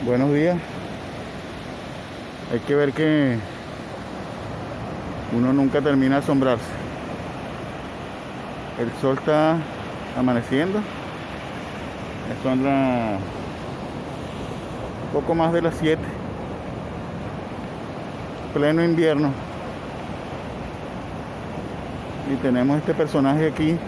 Buenos días. Hay que ver que uno nunca termina de asombrarse. El sol está amaneciendo. Son las poco más de las 7. Pleno invierno. Y tenemos este personaje aquí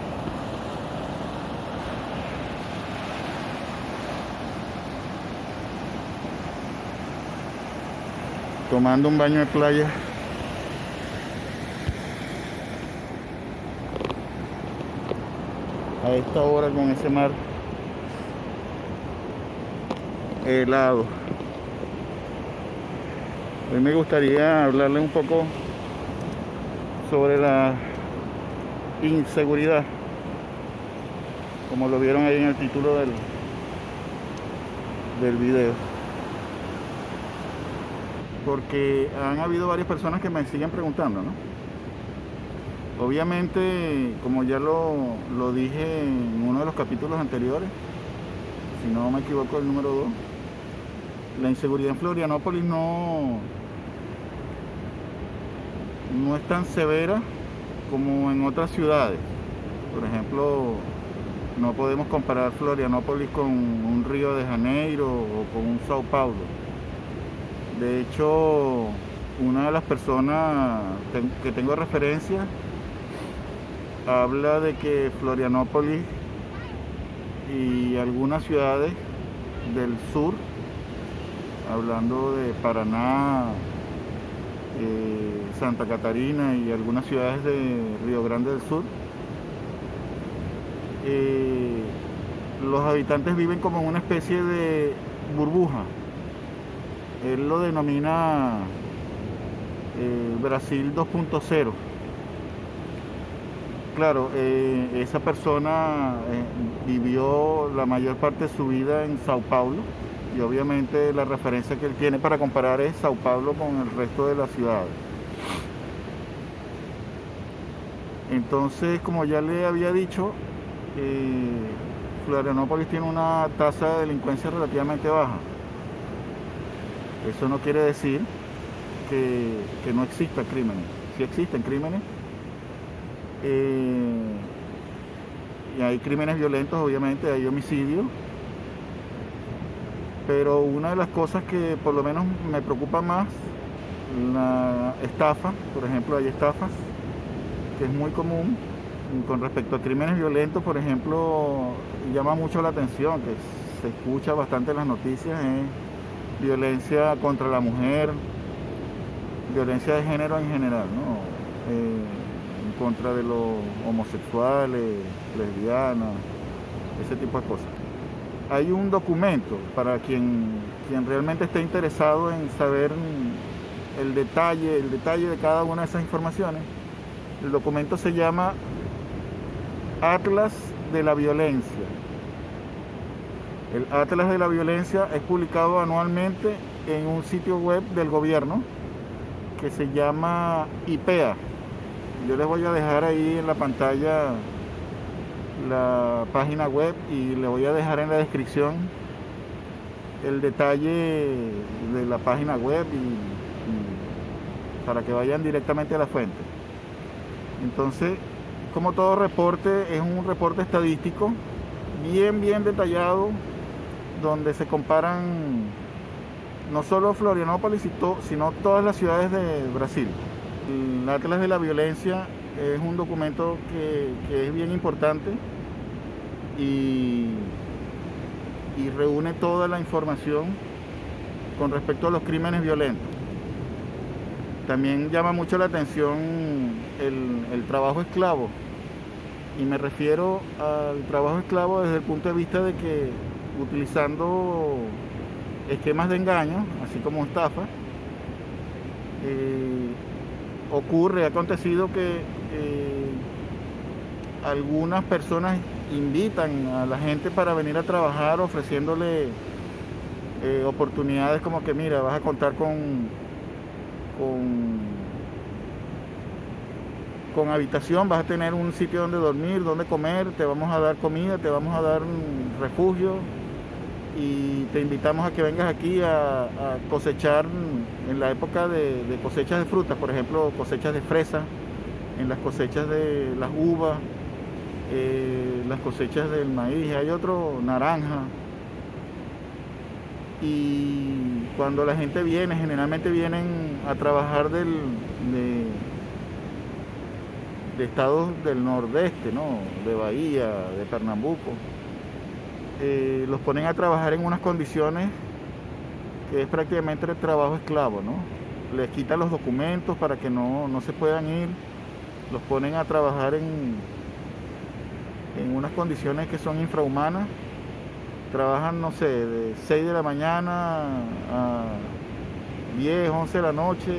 tomando un baño de playa. A esta hora con ese mar helado. Hoy me gustaría hablarle un poco sobre la inseguridad, como lo vieron ahí en el título del video. Porque han habido varias personas que me siguen preguntando, ¿no? Obviamente, como ya lo dije en uno de los capítulos anteriores, si no me equivoco, el número 2, la inseguridad en Florianópolis no es tan severa como en otras ciudades. Por ejemplo, no podemos comparar Florianópolis con un Río de Janeiro o con un Sao Paulo. De hecho, una de las personas que tengo referencia habla de que Florianópolis y algunas ciudades del sur, hablando de Paraná, Santa Catarina y algunas ciudades de Río Grande del Sur, los habitantes viven como en una especie de burbuja. Él lo denomina Brasil 2.0. Claro, esa persona vivió la mayor parte de su vida en Sao Paulo y obviamente la referencia que él tiene para comparar es Sao Paulo con el resto de las ciudades. Entonces, como ya le había dicho, Florianópolis tiene una tasa de delincuencia relativamente baja. Eso no quiere decir que no existan crímenes. Sí existen crímenes. Y hay crímenes violentos, obviamente, hay homicidios. Pero una de las cosas que por lo menos me preocupa más, la estafa, por ejemplo, hay estafas, que es muy común. Y con respecto a crímenes violentos, por ejemplo, llama mucho la atención, que se escucha bastante en las noticias, es violencia contra la mujer, violencia de género en general, ¿no? En contra de los homosexuales, lesbianas, ese tipo de cosas. Hay un documento para quien realmente esté interesado en saber el detalle de cada una de esas informaciones. El documento se llama Atlas de la Violencia. El Atlas de la Violencia es publicado anualmente en un sitio web del gobierno que se llama IPEA. Yo les voy a dejar ahí en la pantalla la página web y le voy a dejar en la descripción el detalle de la página web y para que vayan directamente a la fuente. Entonces, como todo reporte, es un reporte estadístico bien detallado, donde se comparan no solo Florianópolis, sino todas las ciudades de Brasil. El Atlas de la Violencia es un documento que es bien importante y reúne toda la información con respecto a los crímenes violentos. También llama mucho la atención el trabajo esclavo, y me refiero al trabajo esclavo desde el punto de vista de que utilizando esquemas de engaño, así como estafa, ha acontecido que algunas personas invitan a la gente para venir a trabajar ofreciéndole oportunidades como que mira, vas a contar con habitación, vas a tener un sitio donde dormir, donde comer, te vamos a dar comida, te vamos a dar un refugio, y te invitamos a que vengas aquí a cosechar en la época de cosechas de frutas, por ejemplo, cosechas de fresa, en las cosechas de las uvas, las cosechas del maíz, hay otro, naranja. Y cuando la gente viene, generalmente vienen a trabajar de estados del nordeste, ¿no? De Bahía, de Pernambuco. Los ponen a trabajar en unas condiciones que es prácticamente el trabajo esclavo, ¿no? Les quitan los documentos para que no se puedan ir, los ponen a trabajar en unas condiciones que son infrahumanas. Trabajan, no sé, de 6 de la mañana a 10, 11 de la noche,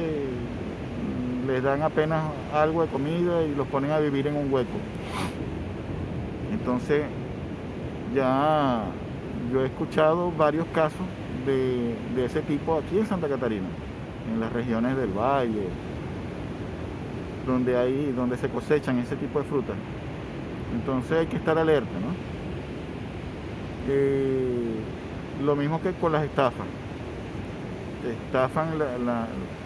les dan apenas algo de comida y los ponen a vivir en un hueco. Entonces, ya yo he escuchado varios casos de ese tipo aquí en Santa Catarina, en las regiones del valle, donde se cosechan ese tipo de frutas. Entonces hay que estar alerta, ¿no? Lo mismo que con las estafas. Estafan,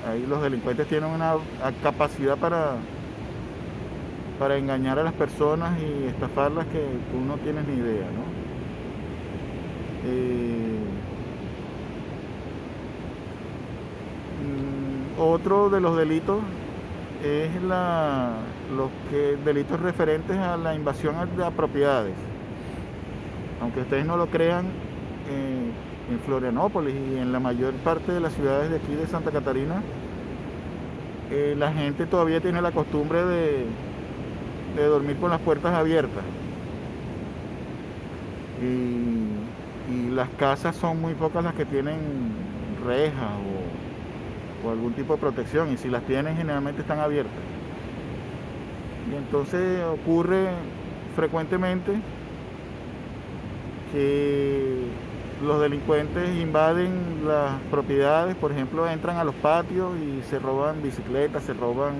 ahí los delincuentes tienen una capacidad para engañar a las personas y estafarlas que tú no tienes ni idea, ¿no? Otro de los delitos es los delitos referentes a la invasión de propiedades. Aunque ustedes no lo crean, en Florianópolis y en la mayor parte de las ciudades de aquí de Santa Catarina, la gente todavía tiene la costumbre de dormir con las puertas abiertas. Y las casas son muy pocas las que tienen rejas o algún tipo de protección, y si las tienen generalmente están abiertas. Y entonces ocurre frecuentemente que los delincuentes invaden las propiedades, por ejemplo, entran a los patios y se roban bicicletas, se roban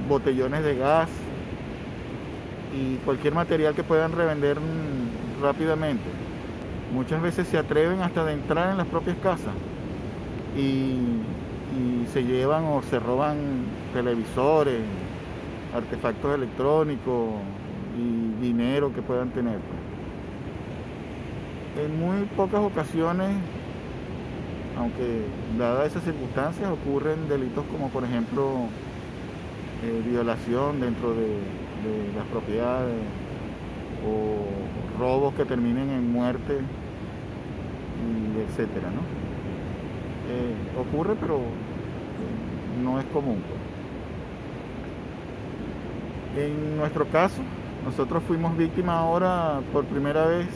botellones de gas y cualquier material que puedan revender rápidamente. Muchas veces se atreven hasta de entrar en las propias casas y se llevan o se roban televisores, artefactos electrónicos y dinero que puedan tener. En muy pocas ocasiones, aunque dadas esas circunstancias, ocurren delitos como por ejemplo violación dentro de las propiedades o robos que terminen en muerte, y etcétera, ¿no? Ocurre, pero no es común. En nuestro caso, nosotros fuimos víctimas ahora por primera vez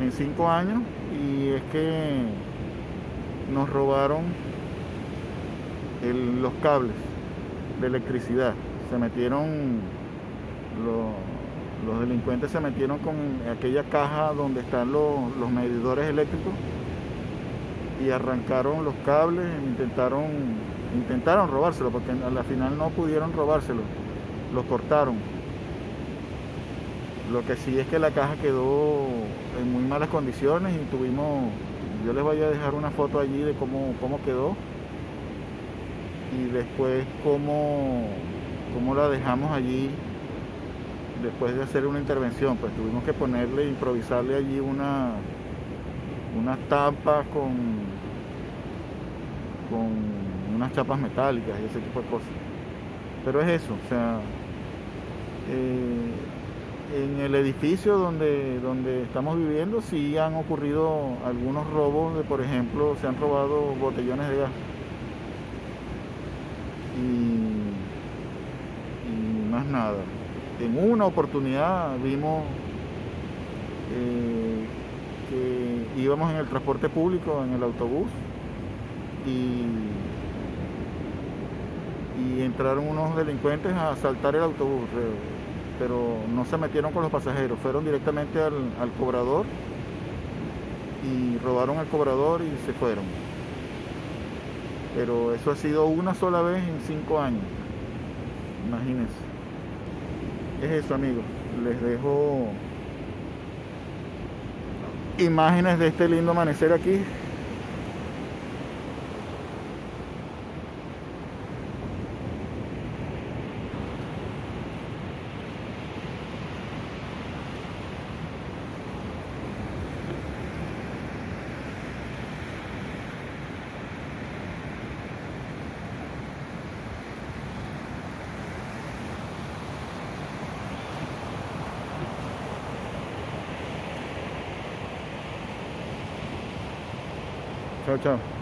en 5 años, y es que nos robaron los cables de electricidad. Se metieron, los delincuentes se metieron con aquella caja donde están los medidores eléctricos y arrancaron los cables, intentaron robárselo, porque a la final no pudieron robárselo, los cortaron. Lo que sí es que la caja quedó en muy malas condiciones y yo les voy a dejar una foto allí de cómo quedó y después cómo la dejamos allí después de hacer una intervención. Pues tuvimos que improvisarle allí unas tapas con unas chapas metálicas y ese tipo de cosas. Pero es eso, o sea, en el edificio donde estamos viviendo sí han ocurrido algunos robos por ejemplo, se han robado botellones de gas. Y más nada. En una oportunidad vimos que íbamos en el transporte público, en el autobús, y entraron unos delincuentes a asaltar el autobús, pero no se metieron con los pasajeros, fueron directamente al cobrador y robaron el cobrador y se fueron. Pero eso ha sido una sola vez en 5 años, imagínense. Es eso, amigos. Les dejo imágenes de este lindo amanecer aquí. Chao, chao.